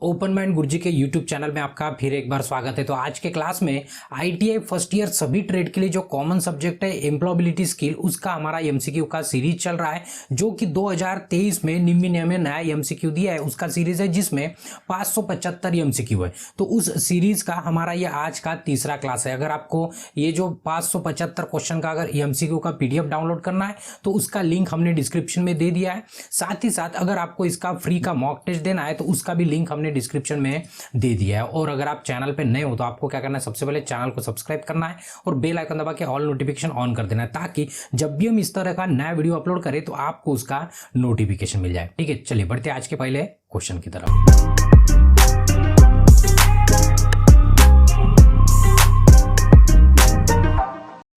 Open mind गुरुजी के YouTube channel में आपका फिर एक बार स्वागत है। तो आज के क्लास में आईटीआई फर्स्ट ईयर सभी ट्रेड के लिए जो कॉमन सब्जेक्ट है एम्प्लॉयबिलिटी स्किल, उसका हमारा एमसीक्यू का सीरीज चल रहा है, जो कि 2023 में निम्न में नया एमसीक्यू दिया है। उसका सीरीज है जिसमें 575 एमसीक्यू है। तो उस सीरीज का हमारा ये आज का तीसरा क्लास है। अगर आपको ये जो 575 क्वेश्चन का अगर एमसीक्यू का पीडीएफ डाउनलोड करना है तो उसका लिंक हमने डिस्क्रिप्शन में दे दिया है। साथ ही साथ अगर आपको इसका फ्री का मॉक टेस्ट देना है तो उसका भी लिंक हमने डिस्क्रिप्शन में दे दिया है। और अगर आप चैनल पे नए हो तो आपको क्या करना है, सबसे पहले चैनल को सब्सक्राइब करना है और बेल आइकन दबा के ऑल नोटिफिकेशन ऑन कर देना है, ताकि जब भी हम इस तरह का नया वीडियो अपलोड करें तो आपको उसका नोटिफिकेशन मिल जाए। ठीक है, चलिए बढ़ते हैं आज के पहले क्वेश्चन की तरफ।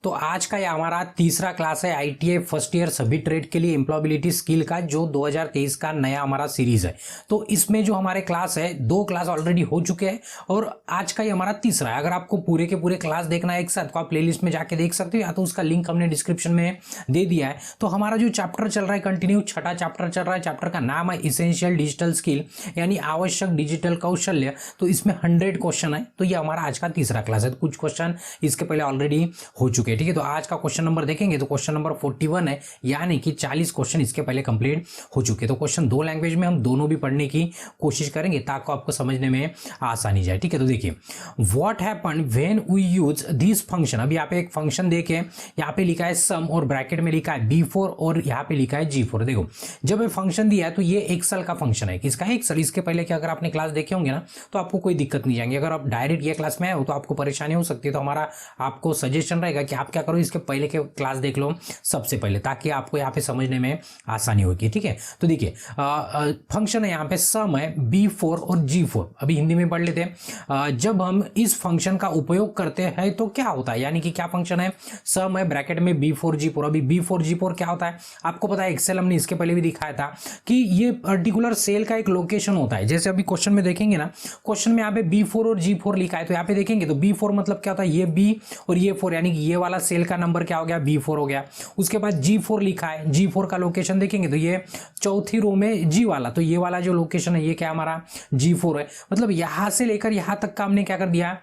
तो आज का ये हमारा तीसरा क्लास है आईटीआई फर्स्ट ईयर सभी ट्रेड के लिए एम्प्लॉयबिलिटी स्किल का, जो 2023 का नया हमारा सीरीज है। तो इसमें जो हमारे क्लास है, 2 क्लास ऑलरेडी हो चुके हैं और आज का ये हमारा तीसरा है। अगर आपको पूरे के पूरे क्लास देखना है एक साथ तो आप प्लेलिस्ट में जाके देख सकते हो, या तो उसका लिंक हमने डिस्क्रिप्शन में दे दिया है। तो हमारा जो चैप्टर चल रहा है कंटिन्यू, छठा चैप्टर चल रहा है। चैप्टर का नाम है इसेंशियल डिजिटल स्किल, यानी आवश्यक डिजिटल कौशल्य। तो इसमें 100 क्वेश्चन है। तो ये हमारा आज का तीसरा क्लास है। तो कुछ क्वेश्चन इसके पहले ऑलरेडी हो चुके हैं। ठीक है, तो आज का क्वेश्चन नंबर देखेंगे तो क्वेश्चन नंबर 41 है, यानी कि 40 क्वेश्चन इसके पहले कंप्लीट हो चुके हैं। तो क्वेश्चन 2 लैंग्वेज में हम दोनों भी पढ़ने की कोशिश करेंगे ताकि आपको समझने में आसानी जाए। ठीक है, तो देखिए what happen when we use this function. अभी यहाँ पे एक फंक्शन देखे, यहाँ पे लिखा है सम और ब्रैकेट में लिखा है B4 और यहाँ पे लिखा है G4। देखो जब ये फंक्शन दिया है तो ये एक्सेल का फंक्शन है। किसका? एक्सेल। इसके पहले कि अगर आपने क्लास देखे होंगे ना तो आपको कोई दिक्कत नहीं जाएंगे। अगर आप डायरेक्ट ये क्लास में आए हो तो आपको परेशानी हो सकती है। तो हमारा आपको सजेशन रहेगा कि आप क्या करो, इसके पहले के क्लास देख लो सबसे पहले, ताकि आपको यहाँ पे समझने में आसानी होगी। ठीक है, तो देखिए फंक्शन है यहाँ पे सम है B4 और G4। अभी हिंदी में पढ़ लेते हैं। जब हम इस फंक्शन का उपयोग करते हैं तो क्या होता है, यानी कि क्या फंक्शन है, सम है ब्रैकेट में B4 G4। अभी B4 G4 क्या होता है आपको पता है, एक्सेल हमने इसके पहले भी दिखाया था कि ये पर्टिकुलर सेल का एक लोकेशन होता है। जैसे अभी क्वेश्चन में देखेंगे ना, क्वेश्चन में यहाँ पे B4 और G4 लिखा है, तो यहाँ पे देखेंगे तो B4 मतलब क्या होता है, ये B और ये 4, यानी कि ये वाला सेल का नंबर क्या हो गया, B4 हो गया। उसके बाद G4 लिखा है, G4 का लोकेशन देखेंगे तो ये चौथी रो में G वाला, तो ये वाला जो लोकेशन है ये क्या हमारा G4 है। मतलब यहां से लेकर यहां तक का हमने क्या कर दिया,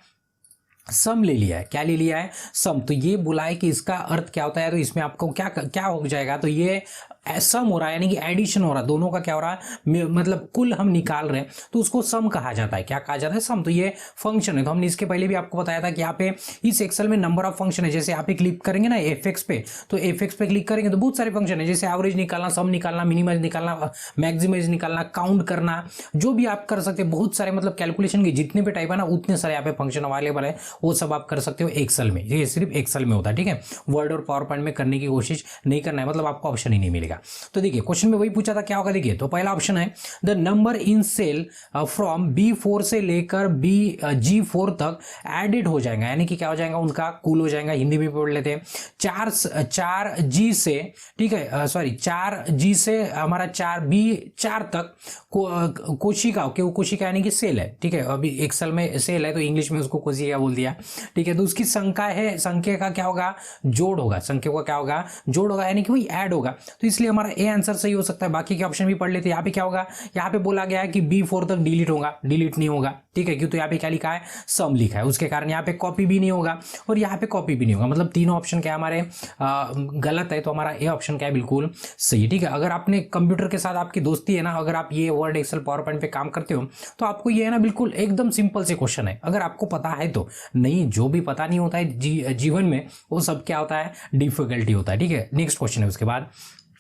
सम ले लिया है। क्या ले लिया है, सम। तो ये बोला है कि इसका अर्थ क्या होता है, तो इसमें आपको क्या क्या हो जाएगा, तो ये सम हो रहा है, यानी कि एडिशन हो रहा है, दोनों का क्या हो रहा है, मतलब कुल हम निकाल रहे हैं, तो उसको सम कहा जाता है। क्या कहा जाता है, सम। तो ये फंक्शन है। तो हमने इसके पहले भी आपको बताया था कि यहाँ पे इस एक्सेल में नंबर ऑफ फंक्शन है। जैसे यहाँ पे क्लिक करेंगे ना एफएक्स पे, तो एफएक्स पे क्लिक करेंगे तो बहुत सारे फंक्शन है, जैसे एवरेज निकालना, सम निकालना, मिनिमाइज निकालना, मैक्सिमाइज निकालना, काउंट करना, जो भी आप कर सकते हैं। बहुत सारे मतलब कैलकुलेशन के जितने भी टाइप है ना, उतने सारे यहाँ पे फंक्शन अवेलेबल है, वो सब आप कर सकते हो एक्सेल में। ये सिर्फ एक्सेल में होता है। ठीक है, वर्ड और पावर पॉइंट में करने की कोशिश नहीं करना है, मतलब आपको ऑप्शन ही नहीं मिलेगा। तो देखिए क्वेश्चन में वही पूछा था, क्या होगा देखिए। तो पहला ऑप्शन है the number in cell from B4 से लेकर G4 तक एडेड हो जाएगा, यानी कि क्या हो जाएगा, उनका कुल हो जाएगा। हिंदी में पढ़ लेते हैं। 4G से, ठीक है सॉरी 4G से हमारा 4B4 तक कोशिका, कोशिका यानी कि सेल है। ठीक है, अभी एक्सेल में सेल है तो इंग्लिश में उसको कोशिका बोल दिया। ठीक है, तो उसकी संख्या है, संख्या का क्या होगा, जोड़ होगा। संख्या का क्या होगा, जोड़ होगा, यानी कि वही ऐड होगा। तो इसलिए हमारा ए आंसर सही हो सकता है। बाकी के ऑप्शन भी पढ़ लेते हैं। यहाँ पे क्या होगा, यहाँ पे बोला गया है कि B4 तक डिलीट होगा, डिलीट नहीं होगा। ठीक है, क्यों, तो यहाँ पे क्या लिखा है, सम लिखा है, उसके कारण यहाँ पे कॉपी भी नहीं होगा और यहाँ पे कॉपी भी नहीं होगा। मतलब तीनों ऑप्शन क्या हमारे गलत है। तो हमारा ए ऑप्शन क्या है, बिल्कुल सही। ठीक है, अगर आपने कंप्यूटर के साथ आपकी दोस्ती है ना, अगर आप ये वर्ड एक्सेल पावर पॉइंट पे काम करते हो तो आपको ये है ना बिल्कुल एकदम सिंपल से क्वेश्चन है, अगर आपको पता है तो। नहीं, जो भी पता नहीं होता है जीवन में वो सब क्या होता है, डिफिकल्टी होता है। ठीक है, नेक्स्ट क्वेश्चन है उसके बाद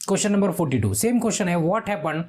क्वेश्चन नंबर 42, सेम क्वेश्चन है। What happen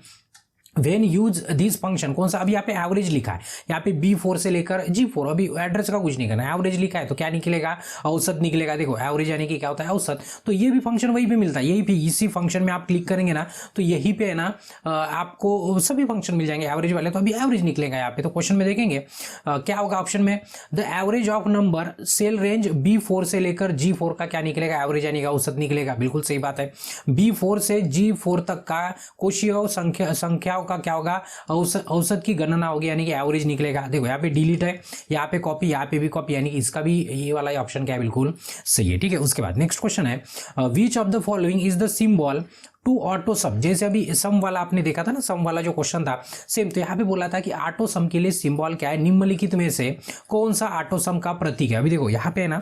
when use this function, कौन सा, अभी यहाँ पे एवरेज लिखा है, यहाँ पे B4 से लेकर G4, अभी एड्रेस का कुछ नहीं करना है, एवरेज लिखा है तो क्या निकलेगा, औसत निकलेगा। देखो एवरेज यानी कि क्या होता है, औसत। तो ये भी फंक्शन वहीं पे मिलता है, यही पे, इसी फंक्शन में आप क्लिक करेंगे ना तो यही पे है ना आपको सभी फंक्शन मिल जाएंगे एवरेज वाले। तो अभी एवरेज निकलेगा यहाँ पे। तो क्वेश्चन में देखेंगे क्या होगा ऑप्शन में, the average of number cell range B4 से लेकर G4 का क्या निकलेगा, एवरेज यानी कि औसत निकलेगा। बिल्कुल सही बात है। B4 से G4 तक का कोशिकाओं संख्याओं का क्या होगा, औसत की गणना होगी, यानी कि एवरेज निकलेगा। देखो यहाँ पे डिलीट है, यहाँ पे कॉपी, यहाँ पे भी कॉपी, यानी कि इसका भी ये वाला ऑप्शन क्या है, बिल्कुल सही है। ठीक है, उसके बाद नेक्स्ट क्वेश्चन है, which of the following is the symbol to auto sum. जैसे अभी सम वाला आपने देखा था ना, सम वाला जो क्वेश्चन था सेम, तो यहाँ पे बोला था कि ऑटो सम के लिए सिंबल क्या है, निम्नलिखित में से कौन सा ऑटो सम का प्रतीक है। अभी देखो यहाँ पे है ना,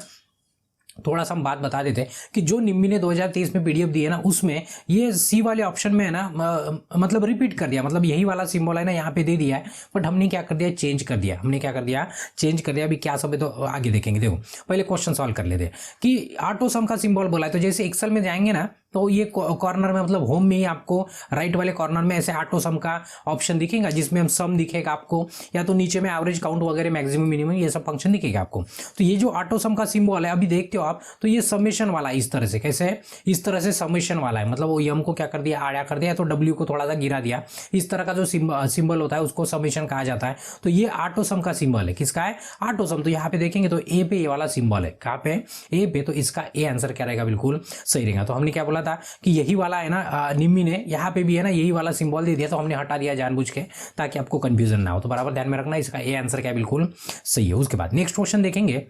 थोड़ा सा हम बात बता देते हैं कि जो निम्मी ने 2023 में पीडीएफ दी है ना, उसमें ये सी वाले ऑप्शन में है ना, मतलब रिपीट कर दिया, मतलब यही वाला सिंबल है ना यहाँ पे दे दिया है, बट हमने क्या कर दिया, चेंज कर दिया। हमने क्या कर दिया, चेंज कर दिया। अभी क्या सब है तो आगे देखेंगे। देखो पहले क्वेश्चन सॉल्व कर लेते हैं कि ऑटो सम का सिंबल बोला है, तो जैसे एक्सेल में जाएंगे ना, तो ये कॉर्नर में, मतलब होम में ही आपको राइट वाले कॉर्नर में ऐसे ऑटो सम का ऑप्शन दिखेगा, जिसमें हम सम दिखेगा आपको, या तो नीचे में एवरेज, काउंट वगैरह, मैक्सिमम, मिनिमम, ये सब फंक्शन दिखेगा आपको। तो ये जो ऑटो सम का सिंबल है अभी देखते हो आप, तो ये समेशन वाला है, इस तरह से। कैसे है, इस तरह से समेशन वाला है, मतलब वो यम को क्या कर दिया, आड़ा कर दिया, तो डब्ल्यू को थोड़ा सा गिरा दिया। इस तरह का जो सिंबल होता है उसको समेशन कहा जाता है। तो ये ऑटो सम का सिंबल है, किसका है, ऑटो सम। तो यहाँ पे देखेंगे तो ए पे ये वाला सिंबल है, कहाँ पे, ए पे, तो इसका ए आंसर क्या रहेगा, बिल्कुल सही रहेगा। तो हमने क्या बोला था कि यही वाला है ना, निम्मी ने यहाँ पे भी है ना यही वाला सिंबल दे दिया, तो हमने हटा दिया जानबूझ के, ताकि आपको कंफ्यूजन ना हो। तो बराबर ध्यान में रखना, इसका ए आंसर क्या बिल्कुल सही है। उसके बाद नेक्स्ट क्वेश्चन देखेंगे,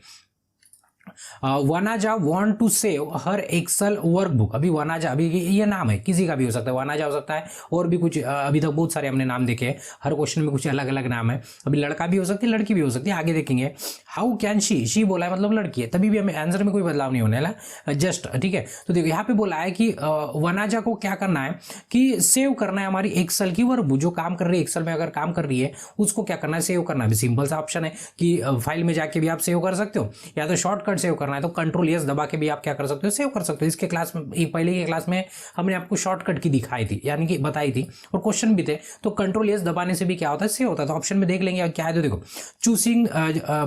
Vanaja want to save her Excel workbook. अभी वनाजा, अभी ये नाम है, किसी का भी हो सकता है, वनाजा हो सकता है, और भी कुछ, अभी तक बहुत सारे हमने नाम देखे, हर क्वेश्चन में कुछ अलग अलग नाम है। अभी लड़का भी हो सकती है, लड़की भी हो सकती है, आगे देखेंगे। हाउ कैन शी बोला है मतलब लड़की है, तभी भी हमें आंसर में कोई बदलाव नहीं होने वाला, जस्ट। ठीक है, तो देखो यहाँ पे बोला है कि वनाजा को क्या करना है कि सेव करना है हमारी एक्सेल की वर्कबुक, जो काम कर रही है एक्सेल में, अगर काम कर रही है उसको क्या करना है, सेव करना है। सिंपल सा ऑप्शन है कि फाइल में जाके भी आप सेव कर सकते हो, या तो शॉर्टकट सेव करना है तो कंट्रोल एस दबा के भी आप क्या कर सकते हो, सेव कर सकते हो। इसके क्लास में, पहले की क्लास में हमने आपको शॉर्टकट की दिखाई थी, यानी कि बताई थी, और क्वेश्चन भी थे। तो कंट्रोल एस दबाने से भी क्या होता है, सेव होता है। तो ऑप्शन में देख लेंगे क्या है, तो देखो choosing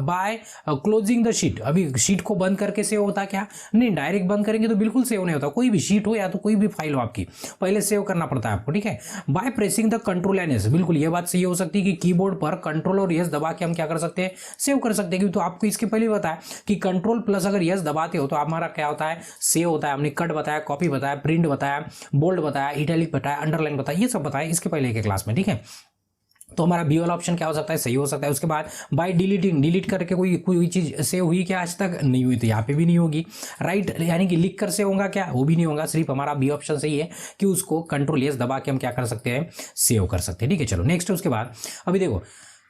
by closing the sheet. अभी शीट को बंद करके सेव होता क्या, नहीं, डायरेक्ट बंद करेंगे तो बिल्कुल सेव नहीं होता। कोई भी शीट हो या तो कोई भी फाइल हो आपकी, पहले सेव करना पड़ता है आपको। ठीक है, by pressing the control and S, बिल्कुल ये बात सही हो सकती है कि कीबोर्ड पर कंट्रोल और एस दबा के हम क्या कर सकते हैं, सेव कर सकते हैं। तो आपको इसके पहले बताया कि कंट्रोल प्लस अगर एस दबाते हो तो हमारा क्या होता है, सेव होता है। हमने कट बताया, कॉपी बताया, प्रिंट बताया, बोल्ड बताया, इटैलिक बताया, अंडरलाइन बताया, ये सब बताया इसके पहले के क्लास में। ठीक है, तो हमारा बी वाला ऑप्शन क्या हो सकता है, सही हो सकता है। उसके बाद बाय डिलीटिंग, डिलीट करके कोई चीज सेव हुई क्या, आज तक नहीं हुई, तो यहाँ पे भी नहीं होगी। राइट, यानी कि लिख कर सेव होगा क्या, वो भी नहीं होगा। सिर्फ हमारा बी ऑप्शन सही है कि उसको कंट्रोल एस दबा के हम क्या कर सकते हैं, सेव कर सकते हैं। ठीक है, चलो नेक्स्ट। उसके बाद अभी देखो,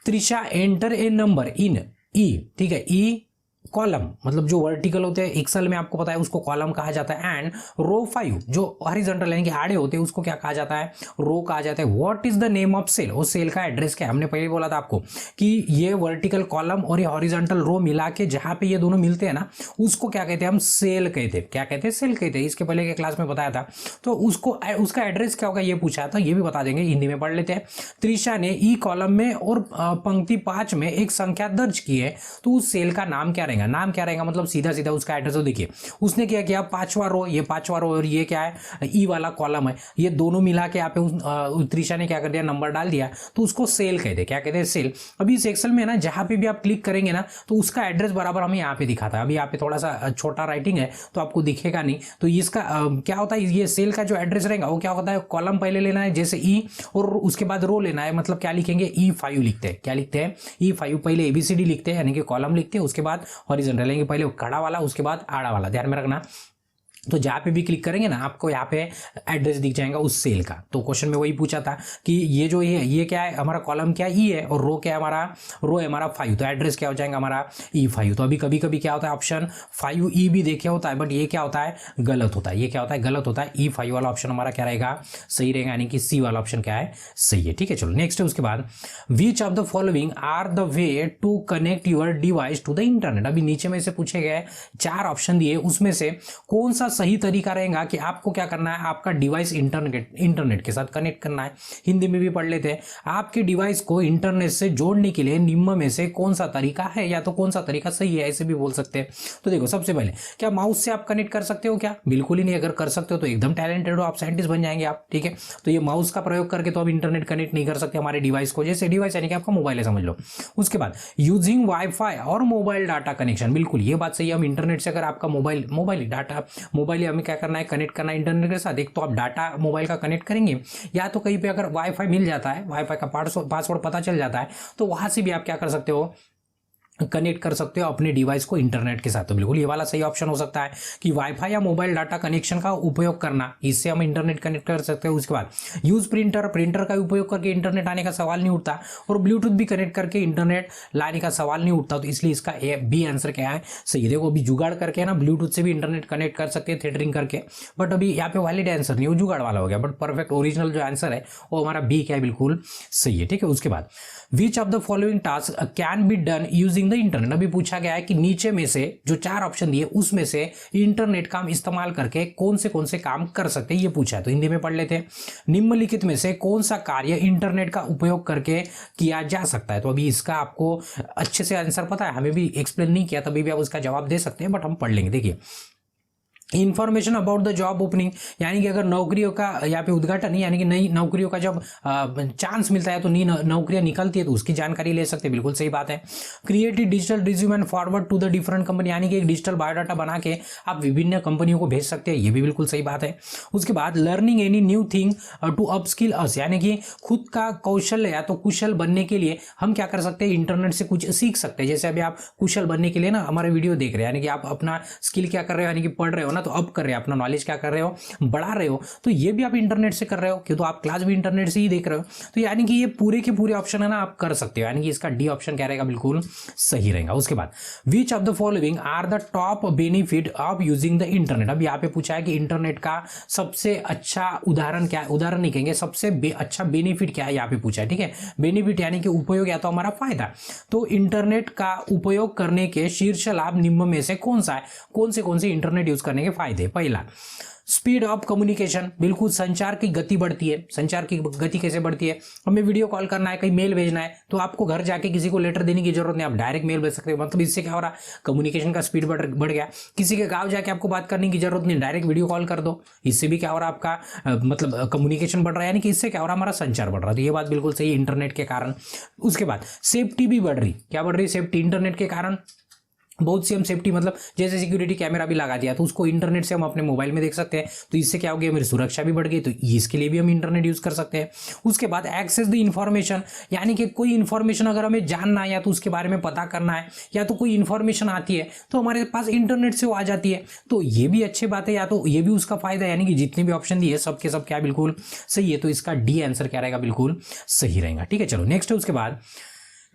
Trisha enter a number in E. ठीक है, ई कॉलम, मतलब जो वर्टिकल होते हैं एक्सेल में आपको पता है उसको कॉलम कहा जाता है, एंड रो 5 जो हॉरिजॉन्टल यानी कि आड़े होते हैं उसको क्या कहा जाता है, रो कहा जाता है। What is the name of cell, वो सेल का एड्रेस क्या है। हमने पहले बोला था आपको कि ये वर्टिकल कॉलम और ये हॉरिजॉन्टल रो मिला के जहां पे ये दोनों मिलते हैं ना, उसको क्या कहते हैं, हम सेल कहते हैं। क्या कहते हैं, सेल कहते हैं। इसके पहले के क्लास में बताया था। तो उसको, उसका एड्रेस क्या होगा ये पूछा था, ये भी बता देंगे, हिंदी में पढ़ लेते हैं। त्रिशा ने ई कॉलम में और पंक्ति 5 में एक संख्या दर्ज की है, तो उस सेल का नाम क्या रहेगा, नाम क्या रहेगा, मतलब सीधा सीधा उसका एड्रेस। तो देखिए उसने क्या किया, 5वां रो, ये 5वां रो और ये क्या है, ई वाला कॉलम है, ये दोनों मिला के यहाँ पे त्रिशा ने क्या कर दिया, नंबर डाल दिया, तो उसको सेल कहते हैं। क्या कहते हैं, सेल। अभी इस एक्सेल में ना जहां पे भी आप क्लिक करेंगे ना, तो उसका एड्रेस बराबर हमें यहाँ पे दिखाता है। अभी यहाँ पे थोड़ा सा छोटा राइटिंग है तो आपको दिखेगा नहीं। तो इसका क्या होता है, ये सेल का जो एड्रेस रहेगा वो क्या होता है, कॉलम पहले लेना है जैसे ई, और उसके बाद रो लेना है। मतलब क्या लिखेंगे, E5 लिखते हैं। क्या लिखते हैं, E5। पहले ABCD लिखते हैं, यानी कि कॉलम लिखते हैं, उसके बाद हॉरिजॉन्टल, यानी कि पहले खड़ा वाला उसके बाद आड़ा वाला, ध्यान में रखना। तो जहाँ पे भी क्लिक करेंगे ना आपको यहाँ पे एड्रेस दिख जाएगा उस सेल का। तो क्वेश्चन में वही पूछा था कि ये जो ये क्या है, हमारा कॉलम क्या ई है, और रो क्या है, हमारा रो है हमारा 5, तो एड्रेस क्या हो जाएगा हमारा E5। तो अभी कभी कभी क्या होता है, ऑप्शन 5E भी देखे होता है, बट ये क्या होता है, गलत होता है। ये क्या होता है, गलत होता है। E5 वाला ऑप्शन हमारा क्या रहेगा, सही रहेगा, यानी कि सी वाला ऑप्शन क्या है, सही है। ठीक है, चलो नेक्स्ट है। उसके बाद which of the following are the way to connect your device to the internet. अभी नीचे में से पूछे गए 4 ऑप्शन दिए, उसमें से कौन सा सही तरीका रहेगा कि आपको क्या करना है, आपका डिवाइस इंटरनेट के साथ कनेक्ट करना है। हिंदी में भी पढ़ लेते हैं, आपके डिवाइस को इंटरनेट से जोड़ने के लिए निम्न में से कौन सा तरीका है, या तो कौन सा तरीका सही है, ऐसे भी बोल सकते हैं। तो देखो सबसे पहले, क्या माउस से आप कनेक्ट कर सकते हो क्या, बिल्कुल ही नहीं। अगर कर सकते हो तो एकदम टैलेंटेड हो आप, साइंटिस्ट बन जाएंगे आप। ठीक है, तो ये माउस का प्रयोग करके तो आप इंटरनेट कनेक्ट नहीं कर सकते हमारे डिवाइस को, जैसे डिवाइस यानी कि आपका मोबाइल है समझ लो। उसके बाद यूजिंग वाईफाई और मोबाइल डाटा कनेक्शन, बिल्कुल ये बात सही है। हम इंटरनेट से अगर आपका मोबाइल डाटा मोबाइल हमें क्या करना है, कनेक्ट करना है इंटरनेट के साथ। एक तो आप डाटा मोबाइल का कनेक्ट करेंगे, या तो कहीं पे अगर वाईफाई मिल जाता है, वाईफाई का पासवर्ड पता चल जाता है, तो वहां से भी आप क्या कर सकते हो, कनेक्ट कर सकते हो अपने डिवाइस को इंटरनेट के साथ। तो बिल्कुल ये वाला सही ऑप्शन हो सकता है कि वाईफाई या मोबाइल डाटा कनेक्शन का उपयोग करना, इससे हम इंटरनेट कनेक्ट कर सकते हैं। उसके बाद यूज प्रिंटर का उपयोग करके इंटरनेट आने का सवाल नहीं उठता, और ब्लूटूथ भी कनेक्ट करके इंटरनेट लाने का सवाल नहीं उठता। तो इसलिए इसका बी आंसर क्या है, सही। देखो अभी जुगाड़ करके ना ब्लूटूथ से भी इंटरनेट कनेक्ट कर सकते हैं थेटरिंग करके, बट अभी यहाँ पे वैलिड आंसर नहीं, वो जुगाड़ वाला हो गया। बट परफेक्ट ओरिजिनल जो आंसर है वो हमारा बी क्या है, बिल्कुल सही है, ठीक है। उसके बाद which of the following task can be done using the internet. अभी पूछा गया है कि नीचे में से जो 4 ऑप्शन दिए उसमें से इंटरनेट का हम इस्तेमाल करके कौन से काम कर सकते हैं, ये पूछा है। तो हिंदी में पढ़ लेते हैं। निम्नलिखित में से कौन सा कार्य इंटरनेट का उपयोग करके किया जा सकता है। तो अभी इसका आपको अच्छे से आंसर पता है, हमें भी एक्सप्लेन नहीं किया, तभी भी आप उसका जवाब दे सकते हैं, बट हम पढ़ लेंगे। देखिए, information about the job opening, यानी कि अगर नौकरियों का यहाँ पे उद्घाटन, यानी कि नई नौकरियों का जब चांस मिलता है तो नई नौकरियां निकलती है तो उसकी जानकारी ले सकते हैं, बिल्कुल सही बात है। Create digital resume and forward to the different company, यानी कि एक डिजिटल बायोडाटा बना के आप विभिन्न कंपनियों को भेज सकते हैं, ये भी बिल्कुल सही बात है। उसके बाद learning any new thing to upskill us, यानी कि खुद का कौशल या तो कुशल बनने के लिए हम क्या कर सकते हैं, इंटरनेट से कुछ सीख सकते हैं। जैसे अभी आप कुशल बनने के लिए ना हमारे वीडियो देख रहे हैं, यानी कि आप अपना स्किल क्या कर रहे हो, यानी कि पढ़ रहे हो ना, तो अब कर रहे हो, अपना नॉलेज क्या कर रहे हो, बढ़ा रहे हो, तो ये भी आप इंटरनेट से कर रहे हो, क्यों, तो आप क्लास भी इंटरनेट से ही देख रहे हो। तो यानी कि ये पूरे के पूरे ऑप्शन है ना, आप कर सकते हो, यानी कि इसका डी ऑप्शन क्या रहेगा, बिल्कुल सही रहेगा। उसके बाद which of the following are the top benefit of using the internet. अब यहाँ पे पूछा है कि इंटरनेट का सबसे अच्छा उदाहरण क्या है, उदाहरण नहीं कहेंगे, सबसे अच्छा बेनिफिट क्या है, यहाँ पे पूछा है, ठीक है। बेनिफिट यानी कि उपयोग या तो हमारा फायदा। तो इंटरनेट का उपयोग करने के शीर्ष लाभ निम्न में से कौन सा है, कौन से इंटरनेट यूज करने के फायदे। पहला, स्पीड ऑफ कम्युनिकेशन, बिल्कुल संचार की गति बढ़ती है। संचार की गति कैसे बढ़ती है, हमें वीडियो कॉल करना है, कहीं मेल भेजना है, तो आपको घर जाके किसी को लेटर देने की जरूरत नहीं, आप डायरेक्ट मेल भेज सकते हो। मतलब इससे क्या हो रहा है, कम्युनिकेशन का स्पीड बढ़ गया। किसी के गांव जाके आपको बात करने की जरूरत नहीं, डायरेक्ट वीडियो कॉल कर दो, इससे भी क्या हो रहा है, आपका मतलब कम्युनिकेशन बढ़ रहा है, यानी कि इससे क्या हो रहा है, हमारा संचार बढ़ रहा है। तो ये बात बिल्कुल सही है, इंटरनेट के कारण। उसके बाद सेफ्टी भी बढ़ रही, क्या बढ़ रही, सेफ्टी, इंटरनेट के कारण बहुत सी हम सेफ्टी, मतलब जैसे सिक्योरिटी कैमरा भी लगा दिया तो उसको इंटरनेट से हम अपने मोबाइल में देख सकते हैं, तो इससे क्या हो गया, हमारी सुरक्षा भी बढ़ गई, तो इसके लिए भी हम इंटरनेट यूज कर सकते हैं। उसके बाद एक्सेस द इंफॉर्मेशन, यानी कि कोई इंफॉर्मेशन अगर हमें जानना है या तो उसके बारे में पता करना है, या तो कोई इंफॉर्मेशन आती है तो हमारे पास इंटरनेट से वो आ जाती है, तो ये भी अच्छी बात है, या तो ये भी उसका फायदा है। यानी कि जितने भी ऑप्शन दिए सब के सब क्या बिल्कुल सही है, तो इसका डी आंसर क्या रहेगा, बिल्कुल सही रहेगा, ठीक है। चलो नेक्स्ट है, उसके बाद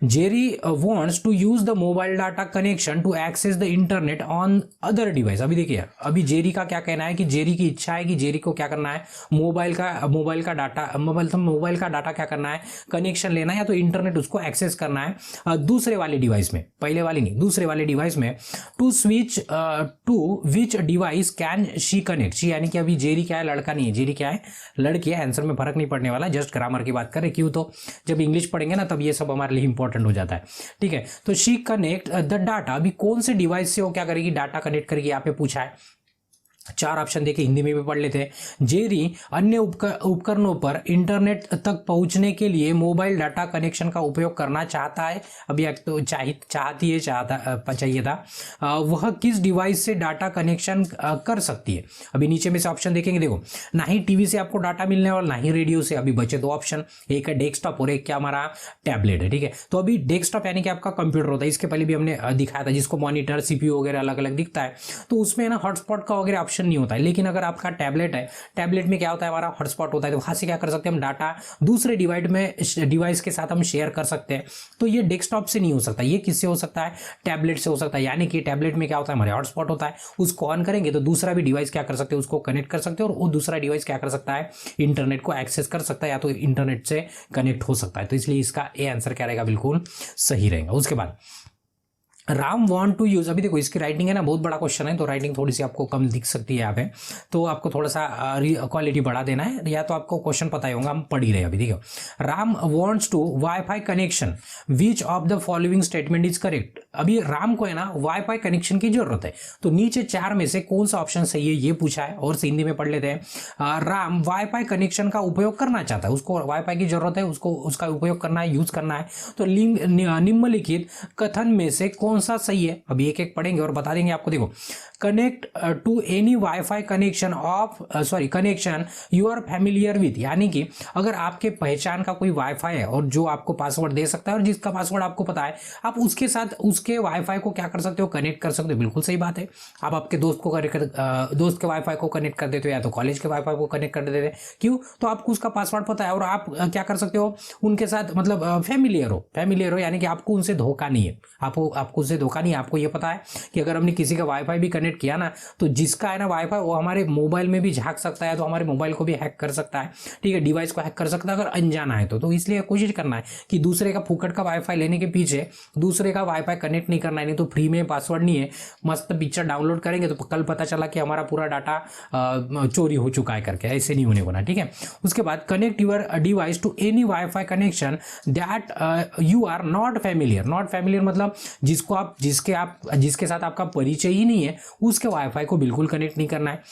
Jerry wants to use the mobile data connection to access the internet on other device। अभी देखिए, अभी जेरी का क्या कहना है कि जेरी की इच्छा है कि जेरी को क्या करना है, मोबाइल का डाटा क्या करना है, कनेक्शन लेना है, या तो इंटरनेट उसको एक्सेस करना है दूसरे वाले डिवाइस में, पहले वाली नहीं, दूसरे वाले डिवाइस में। To which device can she connect, she यानी कि अभी जेरी क्या है, लड़का नहीं है, जेरी क्या है, लड़की है। आंसर में फर्क नहीं पड़ने वाला, जस्ट ग्रामर की बात करें, क्यों, तो जब इंग्लिश पढ़ेंगे ना तब ये सब हमारे लिए इंपॉर्टेंट हो जाता है, ठीक है। तो शी कनेक्ट द डाटा, अभी कौन से डिवाइस से वो क्या करेगी, डाटा कनेक्ट करेगी, यहाँ पे पूछा है। 4 ऑप्शन देके हिंदी में भी पढ़ लेते हैं। जेरी अन्य उपकरणों पर इंटरनेट तक पहुंचने के लिए मोबाइल डाटा कनेक्शन का उपयोग करना चाहता है। अभी तो चाहिए था वह किस डिवाइस से डाटा कनेक्शन कर सकती है। अभी नीचे में से ऑप्शन देखेंगे, देखो, ना ही टीवी से आपको डाटा मिलने वाला, ना ही रेडियो से। अभी बचे 2 ऑप्शन, एक है डेस्कटॉप और एक क्या हमारा टैबलेट है, ठीक है। तो अभी डेस्कटॉप यानी कि आपका कंप्यूटर होता है, इसके पहले भी हमने दिखाया था, जिसको मॉनिटर, सीपीयू वगैरह अलग अलग दिखता है, तो उसमें ना हॉटस्पॉट का वगैरह नहीं होता है। लेकिन अगर आपका टैबलेट है, टैबलेट में क्या होता है, हमारा हॉटस्पॉट होता है, तो वहां से क्या कर सकते हैं, हम डाटा दूसरे डिवाइस के साथ हम शेयर कर सकते हैं। तो ये डेस्कटॉप से नहीं हो सकता, ये किससे हो सकता है, टैबलेट से हो सकता है। यानी कि टैबलेट में क्या होता है, हमारे हॉटस्पॉट होता है, उसको ऑन करेंगे तो दूसरा भी डिवाइस क्या कर सकते हैं, उसको कनेक्ट कर सकते हैं, और वो दूसरा डिवाइस क्या कर सकता है, इंटरनेट को एक्सेस कर सकता है, या तो इंटरनेट से कनेक्ट हो सकता है। तो इसलिए इसका ए आंसर क्या रहेगा, बिल्कुल सही रहेगा। उसके बाद राम वांट टू यूज, अभी देखो इसकी राइटिंग है ना, बहुत बड़ा क्वेश्चन है, तो राइटिंग थोड़ी सी आपको कम दिख सकती है यहाँ पे, तो आपको थोड़ा सा क्वालिटी बढ़ा देना है, या तो आपको क्वेश्चन पता ही होगा, हम पढ़ ही रहे हैं अभी। देखो, Ram wants to wifi connection, which of the following statement is correct. अभी राम को है ना वाईफाई कनेक्शन की जरूरत है, तो नीचे 4 में से कौन सा ऑप्शन सही है, ये पूछा है, और हिंदी में पढ़ लेते हैं। राम वाईफाई कनेक्शन का उपयोग करना चाहता है, उसको वाईफाई की जरूरत है, उसको उसका उपयोग करना है, यूज करना है, तो निम्नलिखित कथन में से कौन सा सही है। अभी एक एक पढ़ेंगे और बता देंगे आपको। देखो, connect to any wifi connection you are familiar with, यानी कि अगर आपके पहचान का कोई वाईफाई है और जो आपको पासवर्ड दे सकता है और जिसका पासवर्ड आपको पता है, आप उसके साथ उसके वाईफाई को क्या कर सकते हो, कनेक्ट कर सकते हो। बिल्कुल सही बात है। आप आपके दोस्त के वाईफाई को कनेक्ट कर देते हो या तो कॉलेज के वाईफाई को कनेक्ट कर देते हो। क्यों? तो आपको उसका पासवर्ड पता है और आप क्या कर सकते हो, उनके साथ मतलब फैमिलियर हो, यानी कि आपको उनसे धोखा नहीं है, आपको उनसे धोखा नहीं है। आपको ये पता है कि अगर हमने किसी का वाईफाई भी कनेक्ट किया ना, तो जिसका है ना वाईफाई, वो हमारे मोबाइल में भी झांक सकता है, तो हमारे मोबाइल को भी हैक कर सकता है, ठीक है, डिवाइस को हैक कर सकता है अगर अनजाना है तो इसलिए कोशिश करना है कि दूसरे का फुकट का वाईफाई लेने के पीछे दूसरे का वाईफाई कनेक्ट नहीं करना है। नहीं तो फ्री में पासवर्ड नहीं है, मस्त पिक्चर डाउनलोड करेंगे तो कल पता चला कि हमारा पूरा डाटा चोरी हो चुका है करके, ऐसे नहीं होने वाला, ठीक है। उसके बाद connect your device to any wifi connection that you are not familiar मतलब जिसके साथ आपका परिचय ही नहीं है, उसके वाईफाई को बिल्कुल कनेक्ट नहीं करना है।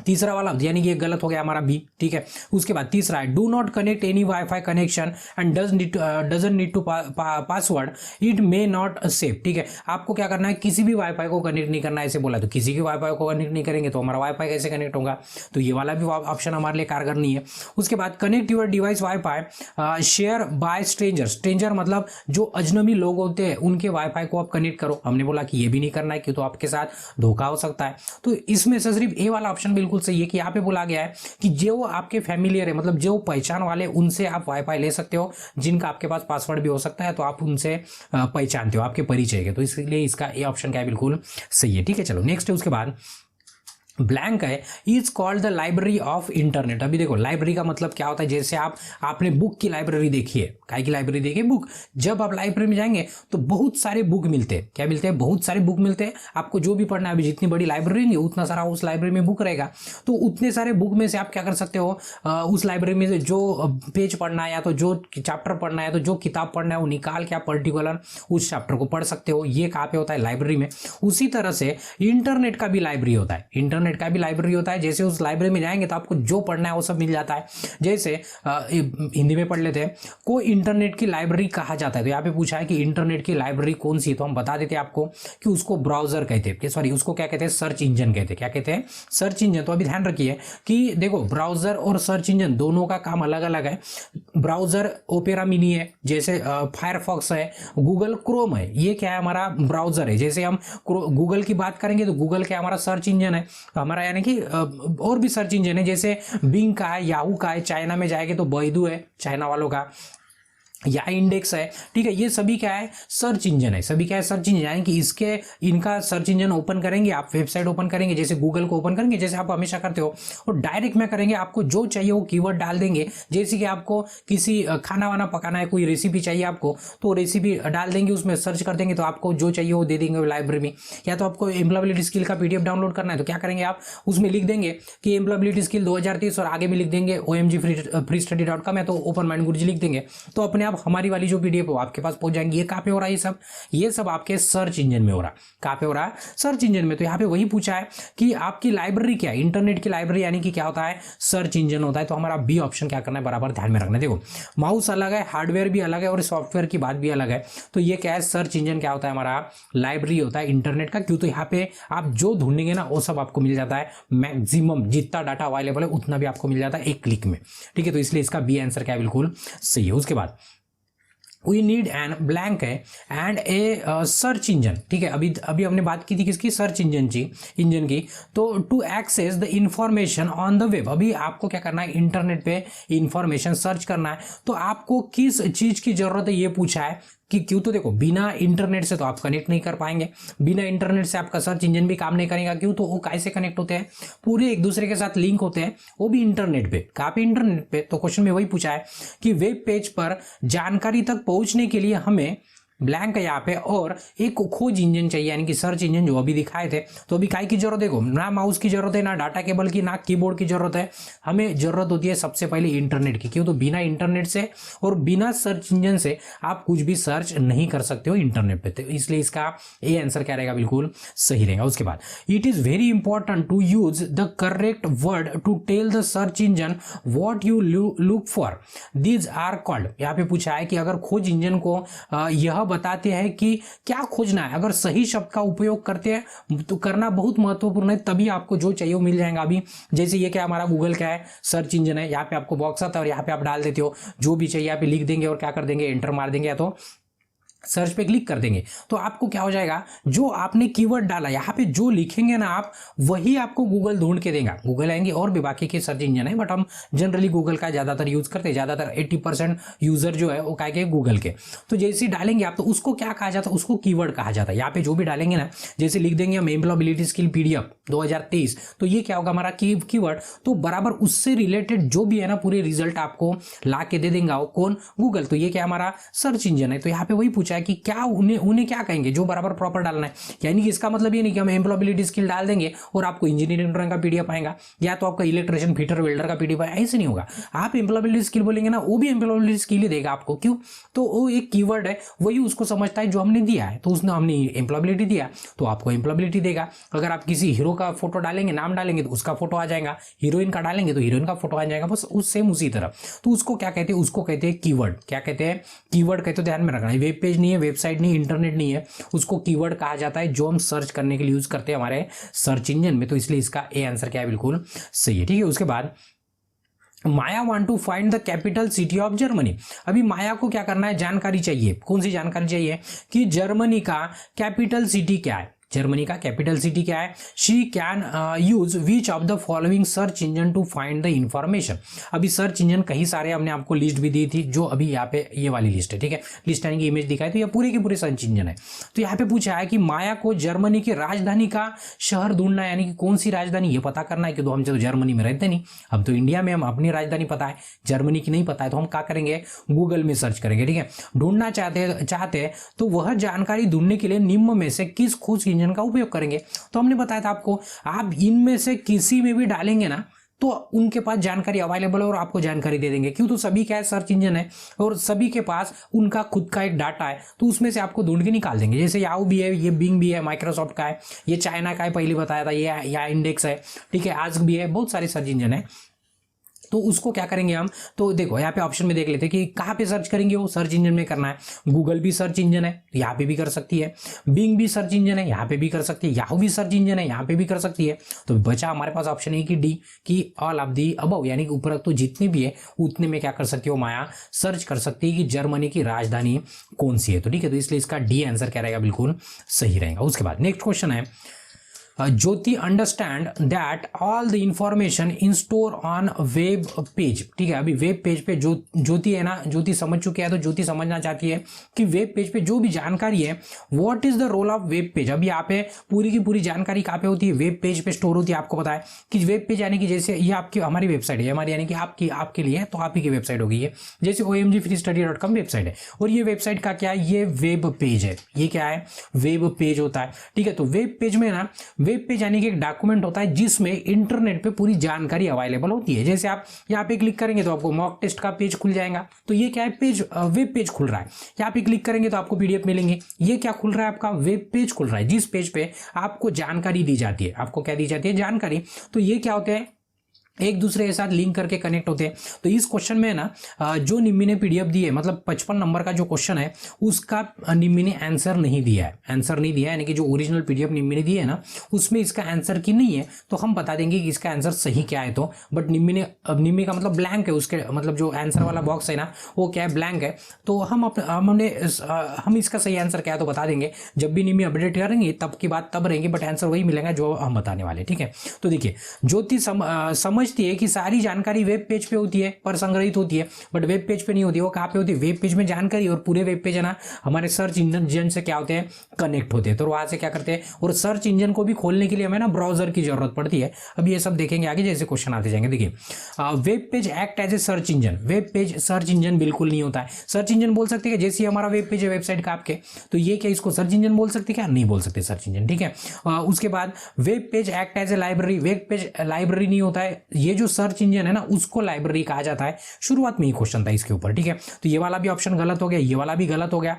तीसरा वाला यानी कि ये गलत हो गया हमारा बी, ठीक है। उसके बाद तीसरा है do not connect any wifi connection and doesn't need to password, it may not save, ठीक है। आपको क्या करना है, किसी भी वाईफाई को कनेक्ट नहीं करना है, ऐसे बोला। तो किसी के वाईफाई को कनेक्ट नहीं करेंगे तो हमारा वाईफाई कैसे कनेक्ट होगा, तो ये वाला भी ऑप्शन हमारे लिए कारगर नहीं है। उसके बाद connect your device wifi share by stranger मतलब जो अजनबी लोग होते हैं उनके वाईफाई को आप कनेक्ट करो। हमने बोला कि ये भी नहीं करना है क्यों, तो आपके साथ धोखा हो सकता है। तो इसमें से सिर्फ ए वाला ऑप्शन बिल्कुल सही है कि यहाँ पे बोला गया है कि जो आपके फैमिलियर है, मतलब जो पहचान वाले, उनसे आप वाईफाई ले सकते हो, जिनका आपके पास पासवर्ड भी हो सकता है, तो आप उनसे पहचानते हो, आपके परिचय के। तो इसलिए इसका ए ऑप्शन क्या है, बिल्कुल सही है, ठीक है। चलो नेक्स्ट है, उसके बाद ब्लैंक है, is called the library of internet. अभी देखो लाइब्रेरी का मतलब क्या होता है, जैसे आपने बुक की लाइब्रेरी देखी है, काय की लाइब्रेरी देखी है, बुक। जब आप लाइब्रेरी में जाएंगे तो बहुत सारे बुक मिलते हैं, क्या मिलते हैं, बहुत सारे बुक मिलते हैं। आपको जो भी पढ़ना है, अभी जितनी बड़ी लाइब्रेरी नहीं उतना सारा उस लाइब्रेरी में बुक रहेगा। तो उतने सारे बुक में से आप क्या कर सकते हो, उस लाइब्रेरी में से जो पेज पढ़ना है या तो जो चैप्टर पढ़ना है, तो जो किताब पढ़ना है वो निकाल के आप पर्टिकुलर उस चैप्टर को पढ़ सकते हो। ये कहाँ पे होता है, लाइब्रेरी में। उसी तरह से इंटरनेट का भी लाइब्रेरी होता है, जैसे उस लाइब्रेरी में जाएंगे तो आपको जो पढ़ना है वो सब मिल जाता है। जैसे हिंदी में पढ़ लेते हैं, को इंटरनेट की लाइब्रेरी कहा जाता है। तो यहाँ पे पूछा है कि इंटरनेट की लाइब्रेरी कौन सी है, तो हम बता देते हैं आपको कि उसको ब्राउजर कहते हैं, सॉरी उसको क्या कहते हैं, सर्च इंजन कहते हैं। क्या कहते हैं, सर्च इंजन। तो अभी ध्यान रखिए कि देखो ब्राउजर और सर्च इंजन दोनों का काम अलग अलग है। ब्राउजर ओपेरा मिनी है, जैसे फायरफॉक्स है, गूगल क्रोम है, ये क्या है, हमारा ब्राउजर है। जैसे हम गूगल की बात करेंगे तो गूगल क्या हमारा सर्च इंजन है, हमारा यानी कि और भी सर्च इंजन है, जैसे बिंग का है, याहू का है, चाइना में जाएंगे तो बैडू है चाइना वालों का, या इंडेक्स है, ठीक है। ये सभी क्या है, सर्च इंजन है, सभी क्या है, सर्च इंजन। यानी कि इनका सर्च इंजन ओपन करेंगे आप, वेबसाइट ओपन करेंगे, जैसे गूगल को ओपन करेंगे जैसे आप हमेशा करते हो, और डायरेक्ट में करेंगे, आपको जो चाहिए वो कीवर्ड डाल देंगे। जैसे कि आपको किसी खाना वाना पकाना है, कोई रेसिपी चाहिए आपको, तो रेसिपी डाल देंगे, उसमें सर्च कर देंगे तो आपको जो चाहिए वो दे देंगे लाइब्रेरी में। या तो आपको एम्प्लॉयबिलिटी स्किल का PDF डाउनलोड करना है तो क्या करेंगे आप, उसमें लिख देंगे कि एम्प्लॉयबिलिटी स्किल 2030 और आगे में लिख देंगे omgfreestudy.com है, तो ओपन माइंड गुरुजी लिख देंगे, तो अपने आप हमारी वाली जो PDF हो आपके पास पहुंच जाएंगी। ये कहाँ पे हो रहा है, ये सब आपके सर्च इंजन में हो रहा है। कहाँ पे हो रहा है, सर्च इंजन में। तो यहाँ पे वही पूछा है कि आपकी लाइब्रेरी क्या है, इंटरनेट की लाइब्रेरी यानी कि क्या होता है, सर्च इंजन होता है। तो हमारा बी ऑप्शन क्या करना है, बराबर ध्यान में रखना है। देखो माउस अलग है, हार्डवेयर भी अलग है और सॉफ्टवेयर की बात भी अलग है। तो ये क्या है, सर्च इंजन क्या होता है, हमारा लाइब्रेरी होता है इंटरनेट का। क्यों, तो यहाँ पे आप जो ढूंढेंगे ना वो सब आपको मिल जाता है, मैक्सिमम जितना डाटा अवेलेबल है उतना भी आपको मिल जाता है एक क्लिक में, ठीक है। तो इसलिए इसका बी आंसर क्या है, बिल्कुल सही है। उसके बाद वी नीड एन ब्लैंक है एंड ए सर्च इंजन, ठीक है। अभी हमने बात की थी किसकी, सर्च इंजन की। तो to access the information on the web, अभी आपको क्या करना है, इंटरनेट पे इंफॉर्मेशन सर्च करना है। तो आपको किस चीज की जरूरत है ये पूछा है कि क्यों, तो देखो बिना इंटरनेट से तो आप कनेक्ट नहीं कर पाएंगे, बिना इंटरनेट से आपका सर्च इंजन भी काम नहीं करेगा। क्यों, तो वो कैसे कनेक्ट होते हैं, पूरे एक दूसरे के साथ लिंक होते हैं, वो भी इंटरनेट पे। कहाँ पे, इंटरनेट पे। तो क्वेश्चन में वही पूछा है कि वेब पेज पर जानकारी तक पहुंचने के लिए हमें ब्लैंक है यहाँ पे, और एक खोज इंजन चाहिए यानी कि सर्च इंजन जो अभी दिखाए थे। तो अभी काय की जरूरत है, ना माउस की जरूरत है, ना डाटा केबल की, ना कीबोर्ड की जरूरत है, हमें जरूरत होती है सबसे पहले इंटरनेट की। क्यों, तो बिना इंटरनेट से और बिना सर्च इंजन से आप कुछ भी सर्च नहीं कर सकते हो इंटरनेट पे। तो इसलिए इसका ए आंसर क्या रहेगा, बिल्कुल सही रहेगा। उसके बाद it is very important to use the correct word to tell the search engine what you look for, these are called. यहाँ पे पूछा है कि अगर खोज इंजन को यह बताते हैं कि क्या खोजना है। अगर सही शब्द का उपयोग करते हैं तो करना बहुत महत्वपूर्ण है, तभी आपको जो चाहिए वो मिल जाएगा। अभी जैसे ये क्या हमारा गूगल क्या है, सर्च इंजन है। यहाँ पे आपको बॉक्स आता है और यहाँ पे आप डाल देते हो जो भी चाहिए, यहाँ पे लिख देंगे और क्या कर देंगे, एंटर मार देंगे या तो सर्च पे क्लिक कर देंगे। तो आपको क्या हो जाएगा, जो आपने कीवर्ड डाला यहाँ पे जो लिखेंगे ना आप, वही आपको गूगल ढूंढ के देगा। गूगल आएंगे और भी बाकी के सर्च इंजन है, बट हम जनरली गूगल का ज्यादातर यूज करते हैं। ज्यादातर 80% यूजर जो है वो क्या के गूगल के। तो जैसे डालेंगे आप, तो उसको क्या कहा जाता है, उसको कीवर्ड कहा जाता है। यहाँ पे जो भी डालेंगे ना, जैसे लिख देंगे हम एम्प्लॉयबिलिटी स्किल PDF 2023, तो ये क्या होगा हमारा कीवर्ड, तो बराबर उससे रिलेटेड जो भी है ना पूरे रिजल्ट आपको ला के दे देंगे कौन, गूगल। तो ये क्या हमारा सर्च इंजन है। तो यहाँ पे वही पूछा है कि क्या उन्हें क्या कहेंगे, जो बराबर प्रॉपर डालना है। यानी कि इसका मतलब ये नहीं कि हम एम्प्लॉयबिलिटी स्किल डाल देंगे और आपको इंजीनियरिंग ड्राइंग का PDF आएगा या तो आपका इलेक्ट्रिशियन फिटर वेल्डर का PDF आएगा, ऐसे नहीं होगा। आप एम्प्लॉयबिलिटी स्किल बोलेंगे ना, वो भी एम्प्लॉयबिलिटी स्किल ही देगा आपको। क्यों, तो वो एक कीवर्ड है, वही उसको समझता है जो हमने दिया है। तो उसने हमने एम्प्लॉयबिलिटी दिया तो आपको एम्प्लॉयबिलिटी देगा। अगर आप किसी हीरो का फोटो डालेंगे, नाम डालेंगे, तो उसका फोटो आ जाएगा। हीरोइन का डालेंगे तो हीरोइन का फोटो आ जाएगा, बस उस सेम उसी तरह। तो उसको क्या कहते हैं, उसको कहते हैं कीवर्ड। क्या कहते हैं, कीवर्ड कहते हैं। ध्यान में रखना है, वेब पेज नहीं है, वेबसाइट नहीं, इंटरनेट नहीं है, उसको कीवर्ड कहा जाता है, जो हम सर्च करने के लिए यूज करते हैं हमारे सर्च इंजन में। तो इसलिए इसका ए आंसर क्या है, बिल्कुल सही है। ठीक है, उसके बाद Maya want to find the capital city of Germany. अभी माया को क्या करना है, जानकारी चाहिए। कौन सी जानकारी चाहिए कि जर्मनी का कैपिटल सिटी क्या है, जर्मनी का कैपिटल सिटी क्या है। She can use which of the following search engine to find the information. अभी सर्च इंजन कई सारे हमने आपको लिस्ट भी दी थी, जो अभी यहाँ पे ये वाली लिस्ट है। ठीक है, लिस्ट यानी कि इमेज दिखाई, तो ये पूरे के पूरे सर्च इंजन है। तो यहाँ पे पूछा है कि माया को जर्मनी की राजधानी का शहर ढूंढना है, यानी कि कौन सी राजधानी ये पता करना है। कि तो हम तो जर्मनी में रहते नहीं, हम तो इंडिया में, हम अपनी राजधानी पता है, जर्मनी की नहीं पता है। तो हम क्या करेंगे, गूगल में सर्च करेंगे। ठीक है, ढूंढना चाहते हैं तो वह जानकारी ढूंढने के लिए निम्न में से किस खोज इंजन का उपयोग करेंगे। तो हमने बताया था आपको, आप इनमें से किसी में भी डालेंगे ना तो उनके पास जानकारी अवेलेबल है और आपको जानकारी दे देंगे। क्यों, तो सभी क्या है, सर्च इंजन है और सभी के पास उनका खुद का एक डाटा है, तो उसमें से आपको ढूंढ के निकाल देंगे। जैसे याहू भी है, ये बिंग भी है, माइक्रोसॉफ्ट का है, ये चाइना का है, पहले बताया था, ये या इंडेक्स है। ठीक है, आस्क भी है, बहुत सारे सर्च इंजन है। तो उसको क्या करेंगे हम, तो देखो यहाँ पे ऑप्शन में देख लेते हैं कि कहाँ पे सर्च करेंगे। वो सर्च इंजन में करना है। गूगल भी सर्च इंजन है, यहाँ पे भी कर सकती है। बिंग भी सर्च इंजन है, यहाँ पे भी कर सकती है। याहू भी सर्च इंजन है, यहाँ पे भी कर सकती है। तो बचा हमारे पास ऑप्शन है कि डी, कि ऑल ऑफ दी अबव, यानी कि ऊपर तो जितने भी है उतने में क्या कर सकती हो, माया सर्च कर सकती है कि जर्मनी की राजधानी कौन सी है। तो ठीक है, तो इसलिए इसका डी आंसर क्या रहेगा, बिल्कुल सही रहेगा। उसके बाद नेक्स्ट क्वेश्चन है, Jyoti understand that all the information in store on web page. ठीक है, अभी वेब पेज पे जो ज्योति है ना, ज्योति समझ चुकी है, तो ज्योति समझना चाहती है कि वेब पेज पे जो भी जानकारी है, what is the role of web page. अभी यहाँ पे पूरी की पूरी जानकारी कहाँ पे होती है, वेब पेज पे स्टोर होती है। आपको पता है कि वेब पेज यानी कि जैसे ये आपकी हमारी वेबसाइट है, हमारी यानी कि आपके लिए, तो आप ही की वेबसाइट होगी ये। जैसे omgfreestudy.com वेबसाइट है और ये वेबसाइट का क्या है, ये वेब पेज है। ये क्या है, वेब पेज होता है। ठीक है, तो वेब पेज में ना, वेब पेज यानी कि एक डॉक्यूमेंट होता है जिसमें इंटरनेट पे पूरी जानकारी अवेलेबल होती है। जैसे आप यहाँ पे क्लिक करेंगे तो आपको मॉक टेस्ट का पेज खुल जाएगा, तो ये क्या है, पेज, वेब पेज खुल रहा है। यहाँ पे क्लिक करेंगे तो आपको PDF मिलेंगे। ये क्या खुल रहा है, आपका वेब पेज खुल रहा है, जिस पेज पे आपको जानकारी दी जाती है। आपको क्या दी जाती है, जानकारी। तो ये क्या होते हैं, एक दूसरे के साथ लिंक करके कनेक्ट होते हैं। तो इस क्वेश्चन में ना जो निम्मी ने PDF दी है, मतलब 55 नंबर का जो क्वेश्चन है, उसका निम्मी ने आंसर नहीं दिया है, यानी कि जो ओरिजिनल PDF निम्मी ने दी है ना, उसमें इसका आंसर की नहीं है। तो हम बता देंगे कि इसका आंसर सही क्या है। तो बट निम्मी का मतलब ब्लैंक है, उसके मतलब जो आंसर वाला बॉक्स है ना, वो क्या है, ब्लैंक है। तो हम इसका सही आंसर क्या है तो बता देंगे। जब भी निम्मी अपडेट करेंगे तब की बात तब रहेंगे, बट आंसर वही मिलेगा जो हम बताने वाले। ठीक है, तो देखिए, ज्योति समझती है कि सारी जानकारी वेब पेज पे होती है, पर संग्रहित होती है, बट वेब पेज पे नहीं होती है। वो कहाँ पे होती है, वेब पेज में जानकारी, और पूरे वेब पेज है ना हमारे सर्च इंजन से क्या होते हैं, कनेक्ट होते हैं। तो वहां से क्या करते हैं, और सर्च इंजन को भी खोलने के लिए हमें ना ब्राउजर की जरूरत पड़ती है। अब ये सब देखेंगे आगे जैसे क्वेश्चन आते जाएंगे। देखिए, web page act as a search engine. Web page search engine बिल्कुल नहीं होता है। सर्च इंजन बोल सकते हैं जैसे हमारा वेब पेज है वेबसाइट का आपके, तो ये क्या इसको सर्च इंजन बोल सकते क्या, नहीं बोल सकते सर्च इंजन। ठीक है, उसके बाद web page act as a library. Web page library नहीं होता है, ये जो सर्च इंजन है ना उसको लाइब्रेरी कहा जाता है। शुरुआत में ही क्वेश्चन था इसके ऊपर। ठीक है, तो ये वाला भी ऑप्शन गलत हो गया, ये वाला भी गलत हो गया।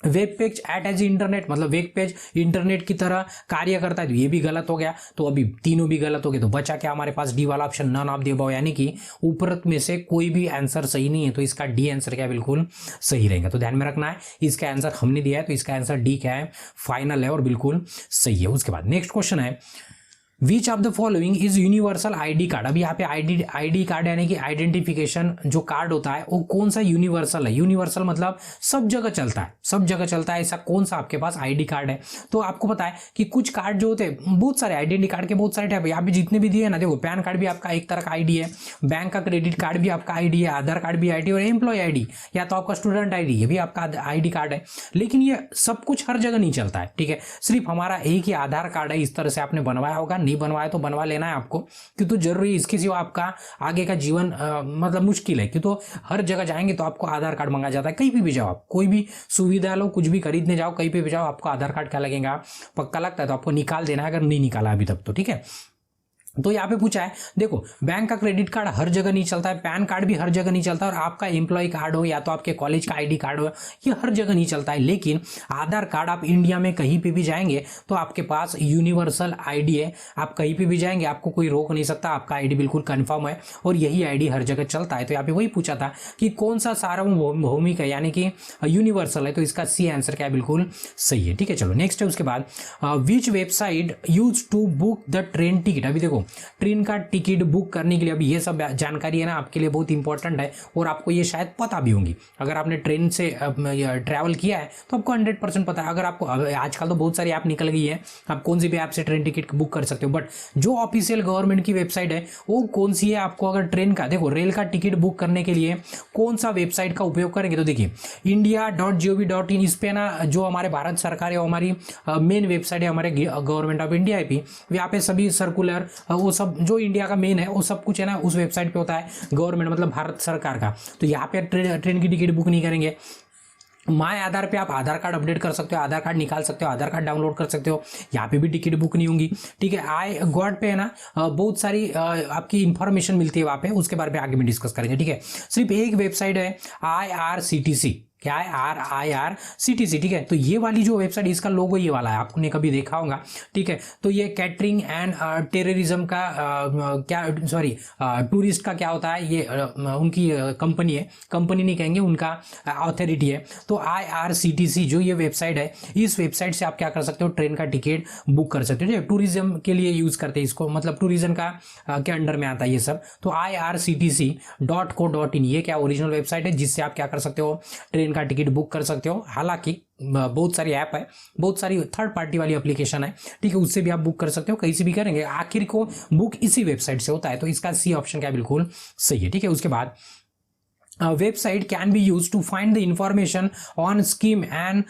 Web page act as internet, मतलब वेब पेज इंटरनेट की तरह कार्य करता है, तो ये भी गलत हो गया। तो अभी तीनों भी गलत हो गए, तो बचा क्या हमारे पास, डी वाला option, none of the above, यानी कि ऊपर में से कोई भी आंसर सही नहीं है। तो इसका डी आंसर क्या बिल्कुल सही रहेगा। तो ध्यान में रखना है, इसका आंसर हमने दिया है, तो इसका आंसर डी क्या है, फाइनल है और बिल्कुल सही है। उसके बाद नेक्स्ट क्वेश्चन है, which of the following is universal ID card. अब यहाँ पे आईडी कार्ड यानी कि आइडेंटिफिकेशन जो कार्ड होता है वो कौन सा यूनिवर्सल है। यूनिवर्सल मतलब सब जगह चलता है, सब जगह चलता है, ऐसा कौन सा आपके पास आईडी कार्ड है। तो आपको पता है कि कुछ कार्ड जो होते हैं, बहुत सारे आइडेंटिटी कार्ड के बहुत सारे टाइप है, यहाँ पे जितने भी दिए ना, देखो पैन कार्ड भी आपका एक तरह का आईडी है, बैंक का क्रेडिट कार्ड भी आपका आईडी है, आधार कार्ड भी आईडी, और एम्प्लॉय आईडी या तो आपका स्टूडेंट आईडी, ये भी आपका आईडी कार्ड है। लेकिन ये सब कुछ हर जगह नहीं चलता है, ठीक है। सिर्फ हमारा एक ही आधार कार्ड है, इस तरह से आपने बनवाया होगा, नहीं बनवाया तो बनवा लेना है आपको, क्यों तो जरूरी, इसके सिवा आपका आगे का जीवन मतलब मुश्किल है। क्यों तो हर जगह जाएंगे तो आपको आधार कार्ड मांगा जाता है, कहीं भी जाओ आप, कोई भी सुविधा लो, कुछ भी खरीदने जाओ, कहीं पे भी जाओ, आपको आधार कार्ड क्या लगेगा, पक्का लगता है, तो आपको निकाल देना है, अगर नहीं निकाला अभी तक तो, ठीक है। तो यहाँ पे पूछा है, देखो बैंक का क्रेडिट कार्ड हर जगह नहीं चलता है, पैन कार्ड भी हर जगह नहीं चलता, और आपका एम्प्लॉय कार्ड हो या तो आपके कॉलेज का आईडी कार्ड हो, ये हर जगह नहीं चलता है। लेकिन आधार कार्ड आप इंडिया में कहीं पे भी जाएंगे तो आपके पास यूनिवर्सल आईडी है, आप कहीं पे भी जाएंगे आपको कोई रोक नहीं सकता, आपका आईडी बिल्कुल कंफर्म है और यही आईडी हर जगह चलता है। तो यहाँ पे वही पूछा था कि कौन सा सार्वभौमिक है, यानी कि यूनिवर्सल है, तो इसका सी आंसर क्या है, बिल्कुल सही है, ठीक है। चलो नेक्स्ट है, उसके बाद which website use to book the train ticket. अभी देखो ट्रेन का टिकट बुक करने के लिए, अभी ये सब जानकारी है ना आपके लिए बहुत इंपॉर्टेंट है, और आपको ये शायद पता भी होंगी, अगर आपने ट्रेन से ट्रैवल किया है तो आपको 100% पता है। अगर आपको, आजकल तो बहुत सारी ऐप निकल गई है, आप कौन सी भी ऐप से ट्रेन टिकट बुक कर सकते हो, बट जो ऑफिशियल गवर्नमेंट की वेबसाइट है वो कौन सी है, आपको अगर ट्रेन का, देखो रेल का टिकट बुक करने के लिए कौन सा वेबसाइट का उपयोग करेंगे, तो देखिए india.gov.in, इस पे ना जो हमारे भारत सरकार है, हमारी मेन वेबसाइट है, हमारे गवर्नमेंट ऑफ इंडिया है, यहाँ पे सभी सर्कुलर वो सब जो इंडिया का मेन है वो सब कुछ है ना उस वेबसाइट पे होता है, गवर्नमेंट मतलब भारत सरकार का। तो यहाँ पे ट्रेन की टिकट बुक नहीं करेंगे। माय आधार पे आप आधार कार्ड अपडेट कर सकते हो, आधार कार्ड निकाल सकते हो, आधार कार्ड डाउनलोड कर सकते हो, यहाँ पे भी टिकट बुक नहीं होंगी, ठीक है। आई गॉड पे है ना बहुत सारी आपकी इंफॉर्मेशन मिलती है वहाँ पे, उसके बारे में आगे में डिस्कस करेंगे, ठीक है। सिर्फ एक वेबसाइट है IRCTC, क्या है, IRCTC, ठीक है। तो ये वाली जो वेबसाइट, इसका लोगो ये वाला है, आपने कभी देखा होगा, ठीक है। तो ये कैटरिंग एंड टेररिज्म का क्या, सॉरी टूरिस्ट का क्या होता है, ये उनकी कंपनी है, कंपनी नहीं कहेंगे, उनका अथॉरिटी है। तो IRCTC जो ये वेबसाइट है, इस वेबसाइट से आप क्या कर सकते हो, ट्रेन का टिकट बुक कर सकते हो, ठीक है। टूरिज्म के लिए यूज करते हैं इसको, मतलब टूरिज्म का के अंडर में आता है ये सब। तो IRCTC.co.in ये क्या ओरिजिनल वेबसाइट है, जिससे आप क्या कर सकते हो, ट्रेन का टिकट बुक कर सकते हो। हालांकि बहुत सारी ऐप है, बहुत सारी थर्ड पार्टी वाली एप्लीकेशन है, ठीक है, उससे भी आप बुक कर सकते हो, कहीं से भी करेंगे, आखिर को बुक इसी वेबसाइट से होता है। तो इसका सी ऑप्शन क्या बिल्कुल सही है, ठीक है। उसके बाद website can be used to find the information on scheme and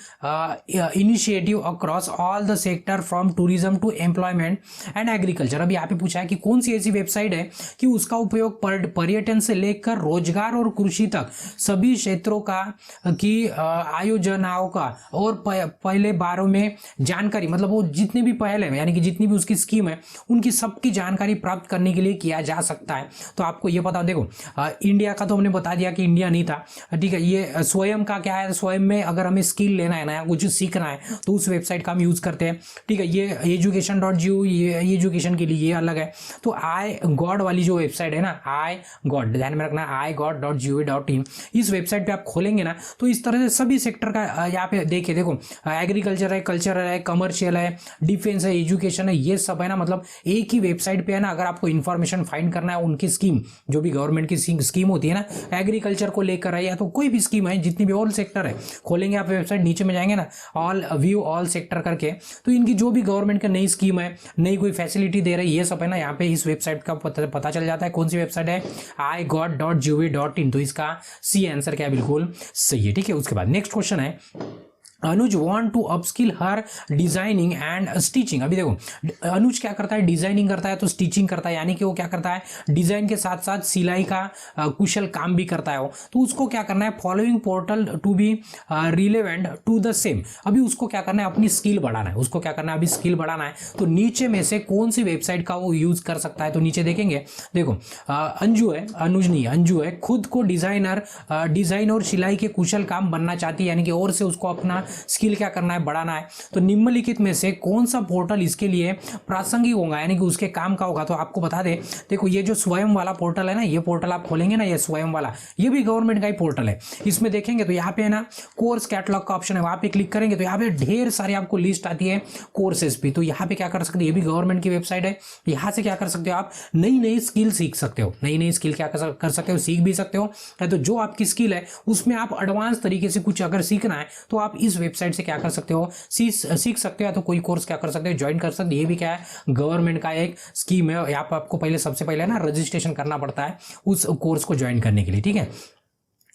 initiative across all the sector from tourism to employment and agriculture। अब यहाँ पे पूछा है कि कौन सी ऐसी वेबसाइट है कि उसका उपयोग पर्यटन से लेकर रोजगार और कृषि तक सभी क्षेत्रों का की आयोजनाओं का और पहले बारों में जानकारी, मतलब वो जितने भी पहले में, यानी कि जितनी भी उसकी स्कीम है उनकी सबकी जानकारी प्राप्त करने के लिए किया जा सकता है। तो आपको ये पता, देखो इंडिया का तो हमने बता दिया कि इंडिया नहीं था, ठीक है। ये स्वयं का क्या है, स्वयं में अगर हमें स्किल लेना है, नया कुछ सीखना है, तो उस वेबसाइट का हम यूज करते हैं, ठीक है। ये education.gov, ये एजुकेशन के लिए ये अलग है। तो आई गॉड वाली जो वेबसाइट है ना, आई गॉड, ध्यान में रखना, igod.gov.in, इस वेबसाइट पे आप खोलेंगे ना तो इस तरह से सभी सेक्टर का यहाँ पे देखिए, देखो एग्रीकल्चर है, कल्चरल है, कमर्शियल है, डिफेंस है, एजुकेशन है, ये सब है ना, मतलब एक ही वेबसाइट पे है ना। अगर आपको इन्फॉर्मेशन फाइंड करना है उनकी स्कीम, जो भी गवर्नमेंट की स्कीम होती है ना, एग्रीकल्चर को लेकर है या तो कोई भी स्कीम है, जितनी भी ऑल सेक्टर है, खोलेंगे आप वेबसाइट, नीचे में जाएंगे ना ऑल व्यू ऑल सेक्टर करके, तो इनकी जो भी गवर्नमेंट का नई स्कीम है, नई कोई फैसिलिटी दे रही है, ये सब है ना यहाँ पे इस वेबसाइट का पता चल जाता है। कौन सी वेबसाइट है, igod.gov.in। तो इसका सी आंसर क्या है, बिल्कुल सही है, ठीक है। उसके बाद नेक्स्ट क्वेश्चन है, Anuj want to upskill her designing and stitching. अभी देखो अनुज क्या करता है, डिजाइनिंग करता है तो स्टिचिंग करता है, यानी कि वो क्या करता है, डिजाइन के साथ साथ सिलाई का कुशल काम भी करता है वो। तो उसको क्या करना है, following portal to be relevant to the same. अभी उसको क्या करना है, अपनी स्किल बढ़ाना है, उसको क्या करना है, अभी स्किल बढ़ाना है। तो नीचे में से कौन सी वेबसाइट का वो यूज कर सकता है, तो नीचे देखेंगे, देखो अंजू है, अनुज नहीं, अंजू है, खुद को डिजाइन और सिलाई के कुशल काम बनना चाहती है, यानी कि और से उसको अपना स्किल क्या करना है, बढ़ाना है। तो निम्नलिखित में से कौन सा पोर्टल इसके लिए प्रासंगिक होगा, यानी कि उसके काम का होगा। तो आपको बता दे, देखो ये जो स्वयं वाला पोर्टल है ना, ये पोर्टल आप खोलेंगे ना, ये स्वयं वाला, ये भी गवर्नमेंट का ही पोर्टल है। इसमें देखेंगे तो यहाँ पे है ना कोर्स कैटलॉग का ऑप्शन है, वहां पे क्लिक करेंगे तो यहाँ पे ढेर सारी आपको लिस्ट आती है कोर्सेज भी। तो यहाँ पे क्या कर सकते हैं, ये भी गवर्नमेंट की वेबसाइट है, यहाँ से क्या कर सकते हो आप, नई नई स्किल सीख सकते हो, नई नई स्किल क्या कर सकते हो, सीख भी सकते हो। तो जो आपकी स्किल है उसमें आप एडवांस तरीके से कुछ अगर सीखना है तो आप इस वेबसाइट से क्या कर सकते हो, सीख सकते हो, या तो कोई कोर्स क्या कर सकते हो, ज्वाइन कर सकते हो। ये भी क्या है, गवर्नमेंट का एक स्कीम है। यहाँ पर आपको पहले सबसे पहले ना रजिस्ट्रेशन करना पड़ता है उस कोर्स को ज्वाइन करने के लिए, ठीक है।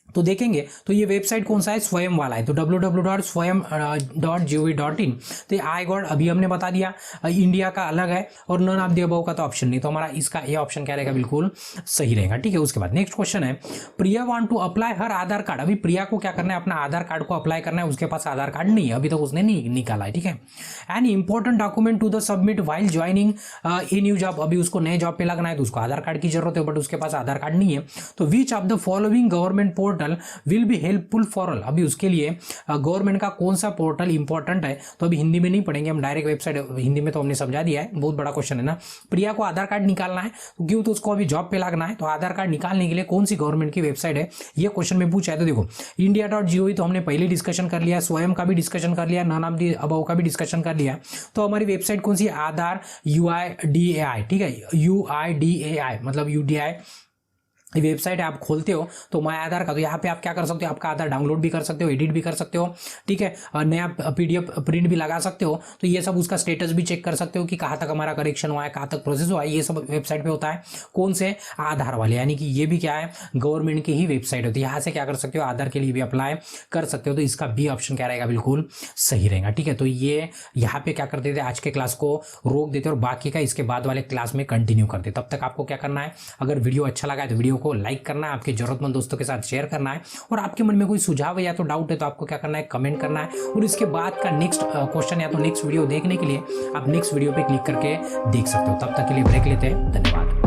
तो देखेंगे तो ये वेबसाइट कौन सा है, स्वयं वाला है, तो www.swayam.gov.in। तो ये आई गॉड अभी हमने बता दिया, इंडिया का अलग है और नन ऑफ द अबव का तो ऑप्शन नहीं, तो हमारा इसका ये ऑप्शन क्या रहेगा, बिल्कुल सही रहेगा, ठीक है। उसके बाद नेक्स्ट क्वेश्चन है, Priya want to apply her Aadhaar card. अभी प्रिया को क्या करना है, अपना आधार कार्ड को अप्लाई करना है, उसके पास आधार कार्ड नहीं है अभी तक, उसने नहीं निकाला है, ठीक है। An important document to the submit while joining a new job. अभी उसको नए जॉब पे लगना है तो उसको आधार कार्ड की जरूरत है, बट उसके पास आधार कार्ड नहीं है। तो विच of the following government portal will be helpful for all. अभी उसके लिए गवर्नमेंट का कौन सा पोर्टल इंपॉर्टेंट है, तो अभी हिंदी में नहीं पढ़ेंगे हम, डायरेक्ट वेबसाइट हिंदी में तो हमने समझा दिया है, बहुत बड़ा क्वेश्चन है ना। प्रिया को आधार कार्ड निकालना है, क्यों, तो उसको अभी जॉब पे लगना है, तो आधार कार्ड निकालने के लिए कौन सी गवर्नमेंट की वेबसाइट है, ये क्वेश्चन में पूछा है। तो देखो India.gov तो हमने पहले डिस्कशन कर लिया, स्वयं का भी डिस्कशन कर लिया, नन ऑफ द अबव का भी डिस्कशन कर लिया। तो हमारी वेबसाइट कौन सी, आधार UIDAI, ठीक है, UIDAI मतलब UDI वेबसाइट आप खोलते हो तो माय आधार का, तो यहाँ पे आप क्या कर सकते हो, आपका आधार डाउनलोड भी कर सकते हो, एडिट भी कर सकते हो, ठीक है, और नया PDF प्रिंट भी लगा सकते हो। तो ये सब उसका स्टेटस भी चेक कर सकते हो कि कहाँ तक हमारा करेक्शन हुआ है, कहाँ तक प्रोसेस हुआ है, ये सब वेबसाइट पे होता है। कौन से, आधार वाले, यानी कि ये भी क्या है, गवर्नमेंट की ही वेबसाइट होती है, यहाँ से क्या कर सकते हो, आधार के लिए भी अप्लाई कर सकते हो। तो इसका बी ऑप्शन क्या रहेगा, बिल्कुल सही रहेगा, ठीक है। तो ये यहाँ पे क्या करते थे, आज के क्लास को रोक देते और बाकी का इसके बाद वाले क्लास में कंटिन्यू करते। तब तक आपको क्या करना है, अगर वीडियो अच्छा लगा है तो वीडियो को लाइक करना है, आपके जरूरतमंद दोस्तों के साथ शेयर करना है, और आपके मन में कोई सुझाव है या तो डाउट है तो आपको क्या करना है, कमेंट करना है। और इसके बाद का नेक्स्ट क्वेश्चन या तो नेक्स्ट वीडियो देखने के लिए आप नेक्स्ट वीडियो पे क्लिक करके देख सकते हो। तब तक के लिए ब्रेक लेते हैं, धन्यवाद।